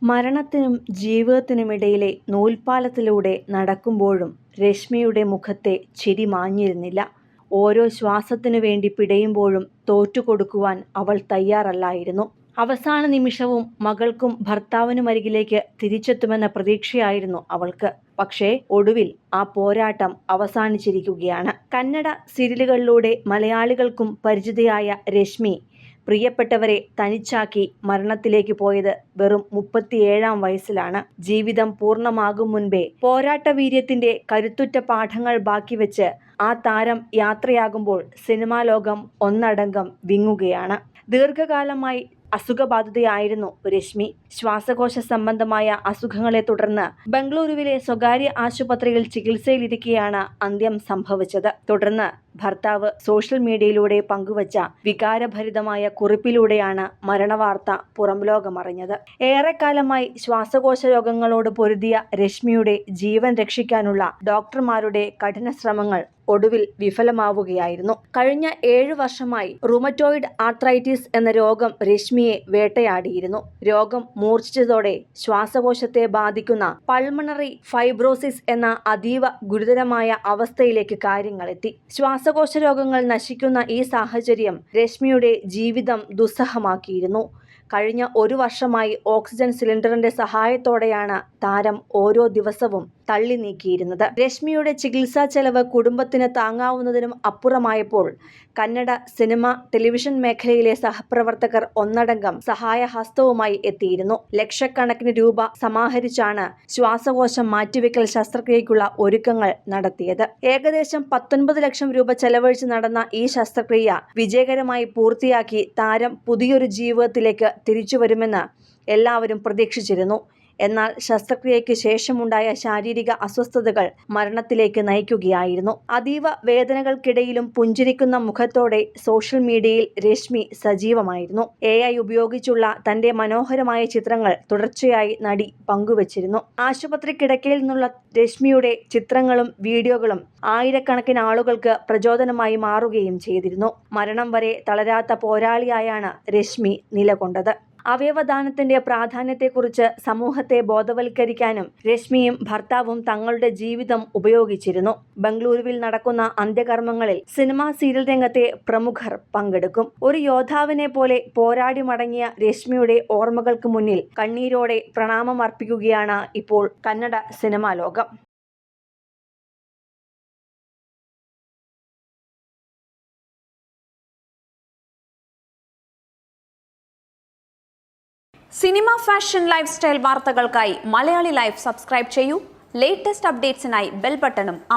മരണത്തിനും ജീവിതത്തിനുമിടയിലെ നൂൽപ്പാലത്തിലൂടെ നടക്കുമ്പോഴും രശ്മിയുടെ മുഖത്തെ ചിരി മാഞ്ഞിരുന്നില്ല. ഓരോ ശ്വാസത്തിനു വേണ്ടി പിടയുമ്പോഴും തോറ്റുകൊടുക്കുവാൻ അവൾ തയ്യാറല്ലായിരുന്നു. അവസാന നിമിഷവും മകൾക്കും ഭർത്താവിനുമരികിലേക്ക് തിരിച്ചെത്തുമെന്ന പ്രതീക്ഷയായിരുന്നു അവൾക്ക്. പക്ഷേ ഒടുവിൽ ആ പോരാട്ടം അവസാനിച്ചിരിക്കുകയാണ്. കന്നഡ സീരിയലുകളിലൂടെ മലയാളികൾക്കും പരിചിതയായ രശ്മി പ്രിയപ്പെട്ടവരെ തനിച്ചാക്കി മരണത്തിലേക്ക് പോയത് വെറും 37-ാം വയസ്സിലാണ്. ജീവിതം പൂർണ്ണമാകും മുൻപേ പോരാട്ടവീര്യത്തിന്റെ കരുത്തുറ്റ പാഠങ്ങൾ ബാക്കിവെച്ച് ആ താരം യാത്രയാകുമ്പോൾ സിനിമാ ലോകം ഒന്നടങ്കം വിങ്ങുകയാണ്. ദീർഘകാലമായി അസുഖബാധിതയായിരുന്നു രശ്മി. ശ്വാസകോശ സംബന്ധമായ അസുഖങ്ങളെ തുടർന്ന് ബംഗളൂരുവിലെ സ്വകാര്യ ആശുപത്രിയിൽ ചികിത്സയിലിരിക്കെയാണ് അന്ത്യം സംഭവിച്ചത്. തുടർന്ന് ഭർത്താവ് സോഷ്യൽ മീഡിയയിലൂടെ പങ്കുവച്ച വികാരഭരിതമായ കുറിപ്പിലൂടെയാണ് മരണവാർത്ത പുറംലോകമറിഞ്ഞത്. ഏറെക്കാലമായി ശ്വാസകോശ രോഗങ്ങളോട് പൊരുതിയ രശ്മിയുടെ ജീവൻ രക്ഷിക്കാനുള്ള ഡോക്ടർമാരുടെ കഠിന ശ്രമങ്ങൾ ഒടുവിൽ വിഫലമാവുകയായിരുന്നു. കഴിഞ്ഞ 7 വർഷമായി റുമറ്റോയിഡ് ആർത്രൈറ്റിസ് എന്ന രോഗം രശ്മിയെ വേട്ടയാടിയിരുന്നു. രോഗം മൂർച്ഛിച്ചതോടെ ശ്വാസകോശത്തെ ബാധിക്കുന്ന പൾമണറി ഫൈബ്രോസിസ് എന്ന അതീവ ഗുരുതരമായ അവസ്ഥയിലേക്ക് കാര്യങ്ങളെത്തി. ശ്വാസകോശ രോഗങ്ങൾ നശിക്കുന്ന ഈ സാഹചര്യം രശ്മിയുടെ ജീവിതം ദുസ്സഹമാക്കിയിരുന്നു. കഴിഞ്ഞ 1 വർഷമായി ഓക്സിജൻ സിലിണ്ടറിന്റെ സഹായത്തോടെയാണ് താരം ഓരോ ദിവസവും തള്ളി നീക്കിയിരുന്നത്. രശ്മിയുടെ ചികിത്സാ ചെലവ് കുടുംബത്തിന് താങ്ങാവുന്നതിനും അപ്പുറമായപ്പോൾ കന്നഡ സിനിമ, ടെലിവിഷൻ മേഖലയിലെ സഹപ്രവർത്തകർ ഒന്നടങ്കം സഹായഹസ്തവുമായി എത്തിയിരുന്നു. ലക്ഷക്കണക്കിന് രൂപ സമാഹരിച്ചാണ് ശ്വാസകോശം മാറ്റിവെക്കൽ ശസ്ത്രക്രിയയ്ക്കുള്ള ഒരുക്കങ്ങൾ നടത്തിയത്. ഏകദേശം 19 ലക്ഷം രൂപ ചെലവഴിച്ച് നടന്ന ഈ ശസ്ത്രക്രിയ വിജയകരമായി പൂർത്തിയാക്കി താരം പുതിയൊരു ജീവിതത്തിലേക്ക് തിരിച്ചുവരുമെന്ന് എല്ലാവരും പ്രതീക്ഷിച്ചിരുന്നു. എന്നാൽ ശസ്ത്രക്രിയയ്ക്ക് ശേഷമുണ്ടായ ശാരീരിക അസ്വസ്ഥതകൾ മരണത്തിലേക്ക് നയിക്കുകയായിരുന്നു. അതീവ വേദനകൾക്കിടയിലും പുഞ്ചിരിക്കുന്ന മുഖത്തോടെ സോഷ്യൽ മീഡിയയിൽ രശ്മി സജീവമായിരുന്നു. AI ഉപയോഗിച്ചുള്ള തന്റെ മനോഹരമായ ചിത്രങ്ങൾ തുടർച്ചയായി നടി പങ്കുവച്ചിരുന്നു. ആശുപത്രി കിടക്കയിൽ നിന്നുള്ള രശ്മിയുടെ ചിത്രങ്ങളും വീഡിയോകളും ആയിരക്കണക്കിന് ആളുകൾക്ക് പ്രചോദനമായി മാറുകയും ചെയ്തിരുന്നു. മരണം വരെ തളരാത്ത പോരാളിയായാണ് രശ്മി നിലകൊണ്ടത്. അവയവദാനത്തിന്റെ പ്രാധാന്യത്തെക്കുറിച്ച് സമൂഹത്തെ ബോധവൽക്കരിക്കാനും രശ്മിയും ഭർത്താവും തങ്ങളുടെ ജീവിതം ഉപയോഗിച്ചിരുന്നു. ബംഗളൂരുവിൽ നടക്കുന്ന അന്ത്യകർമ്മങ്ങളിൽ സിനിമാ, സീരിയൽ രംഗത്തെ പ്രമുഖർ പങ്കെടുക്കും. ഒരു യോദ്ധാവിനെ പോലെ പോരാടി മടങ്ങിയ രശ്മിയുടെ ഓർമ്മകൾക്ക് മുന്നിൽ കണ്ണീരോടെ പ്രണാമം അർപ്പിക്കുകയാണ് ഇപ്പോൾ കന്നഡ സിനിമാ ലോകം. സിനിമ, ഫാഷൻ, ലൈഫ് സ്റ്റൈൽ വാർത്തകൾക്കായി മലയാളി ലൈഫ് സബ്സ്ക്രൈബ് ചെയ്യൂ. ലേറ്റസ്റ്റ് അപ്ഡേറ്റ്സിനായി ബെൽ ബട്ടണും അമർത്തുക.